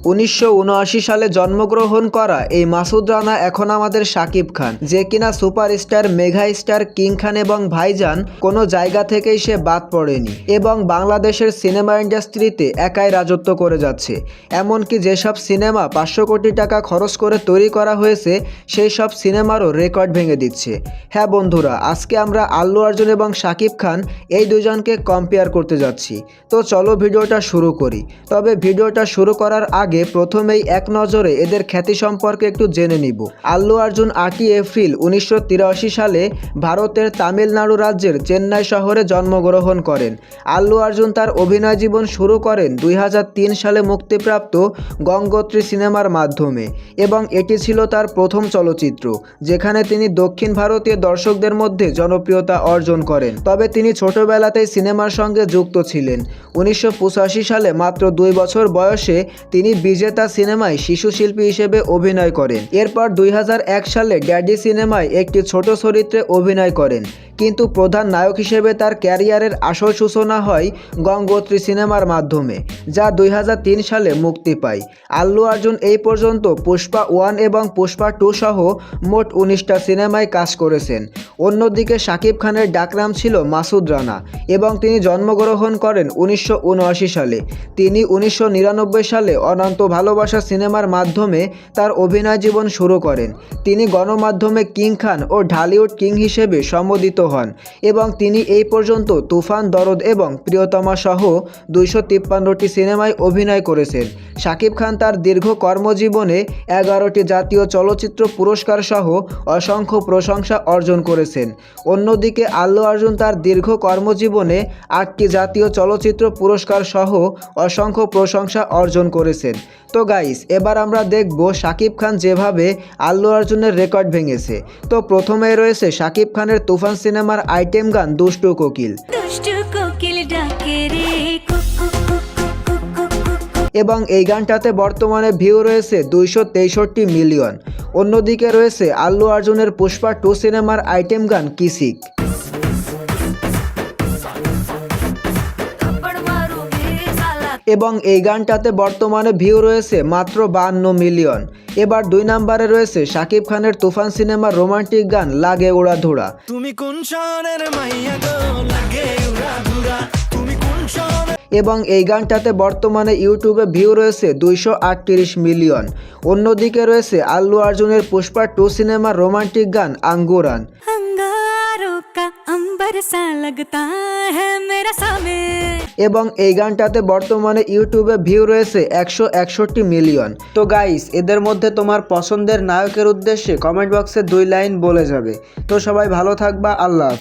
1979 সালে জন্মগ্রহণ করা এই মাসুদ রানা এখন আমাদের শাকিব খান, যে কিনা সুপারস্টার, মেগা স্টার, কিং খান এবং ভাইজান কোনো জায়গা থেকেই সে বাদ পড়েনি এবং বাংলাদেশের সিনেমা ইন্ডাস্ট্রিতে একাই রাজত্ব করে যাচ্ছে। এমনকি যেসব সিনেমা 500 কোটি টাকা খরচ করে তৈরি করা হয়েছে সেই সব সিনেমারও রেকর্ড ভেঙে দিচ্ছে। হ্যাঁ বন্ধুরা, আজকে আমরা আল্লু অর্জুন এবং শাকিব খান এই দুজনকে কম্পেয়ার করতে যাচ্ছি। তো চলো ভিডিওটা শুরু করি। তবে ভিডিওটা শুরু করার আগে প্রথমেই এক নজরে এদের খ্যাতি সম্পর্কে একটু জেনে নিব। আল্লু অর্জুন 8 এপ্রিল 1983 সালে ভারতের তামিলনাড়ু রাজ্যের চেন্নাই শহরে জন্মগ্রহণ করেন। আল্লু অর্জুন তার অভিনয় জীবন শুরু করেন 2003 সালে মুক্তিপ্রাপ্ত গঙ্গোত্রী সিনেমার মাধ্যমে এবং এটি ছিল তার প্রথম চলচ্চিত্র, যেখানে তিনি দক্ষিণ ভারতীয় দর্শকদের মধ্যে জনপ্রিয়তা অর্জন করেন। তবে তিনি ছোটবেলাতেই সিনেমার সঙ্গে যুক্ত ছিলেন। 1985 সালে মাত্র 2 বছর বয়সে তিনি বিজেতা সিনেমায় শিশু শিল্পী হিসেবে অভিনয় করেন। এরপর 2001 সালে ড্যাডি সিনেমায় একটি ছোট চরিত্রে অভিনয় করেন, কিন্তু প্রধান নায়ক হিসেবে তার ক্যারিয়ারের আসল সূচনা হয় গঙ্গোত্রী সিনেমার মাধ্যমে, যা 2003 সালে মুক্তি পায়। আল্লু অর্জুন এই পর্যন্ত পুষ্পা 1 এবং পুষ্পা 2 সহ মোট 19টা সিনেমায় কাজ করেছেন। অন্যদিকে শাকিব খানের ডাকনাম ছিল মাসুদ রানা এবং তিনি জন্মগ্রহণ করেন 1979 সালে। তিনি 1999 সালে অনন্ত ভালোবাসা সিনেমার মাধ্যমে তার অভিনয় জীবন শুরু করেন। তিনি গণমাধ্যমে কিং খান ও ঢালিউড কিং হিসেবে সম্বোধিত হন এবং তিনি এই পর্যন্ত তুফান, দরদ এবং প্রিয়তমা সহ 253টি সিনেমায় অভিনয় করেছেন। শাকিব খান তার দীর্ঘ কর্মজীবনে 11টি জাতীয় চলচ্চিত্র পুরস্কার সহ অসংখ্য প্রশংসা অর্জন করেছেন। অন্যদিকে আল্লু অর্জুন তার দীর্ঘ কর্মজীবনে 8টি জাতীয় চলচ্চিত্র পুরস্কার সহ অসংখ্য প্রশংসা অর্জন করেছেন। তো গাইস, এবার আমরা দেখব শাকিব খান যেভাবে আল্লু অর্জুনের রেকর্ড ভেঙেছে। তো প্রথমেই রয়েছে শাকিব খানের তুফান সিনেমার আইটেম গান দুষ্টু কোকিল, এবং এই গানটাতে বর্তমানে ভিউ রয়েছে 263 মিলিয়ন। অন্যদিকে রয়েছে আল্লু অর্জুনের পুষ্পা 2 সিনেমার আইটেম গান কিসিক, এবং এই গানটাতে বর্তমানে ভিউ রয়েছে মাত্র 52 মিলিয়ন। এবার 2 নম্বরে রয়েছে শাকিব খানের তুফান সিনেমার রোমান্টিক গান লাগে উড়া ধুরা, এবং এই গানটাতে বর্তমানে ইউটিউবে ভিউ রয়েছে 238 মিলিয়ন। অন্যদিকে রয়েছে আল্লু অর্জুনের পুষ্পা 2 সিনেমার রোমান্টিক গান আঙ্গুরান, এবং এই গানটাতে বর্তমানে ইউটিউবে ভিউ রয়েছে 161 মিলিয়ন। তো গাইস, এদের মধ্যে তোমার পছন্দের নায়কের উদ্দেশ্যে কমেন্ট বক্সে 2 লাইন বলে যাবে। তো সবাই ভালো থাকবা, আল্লাহ।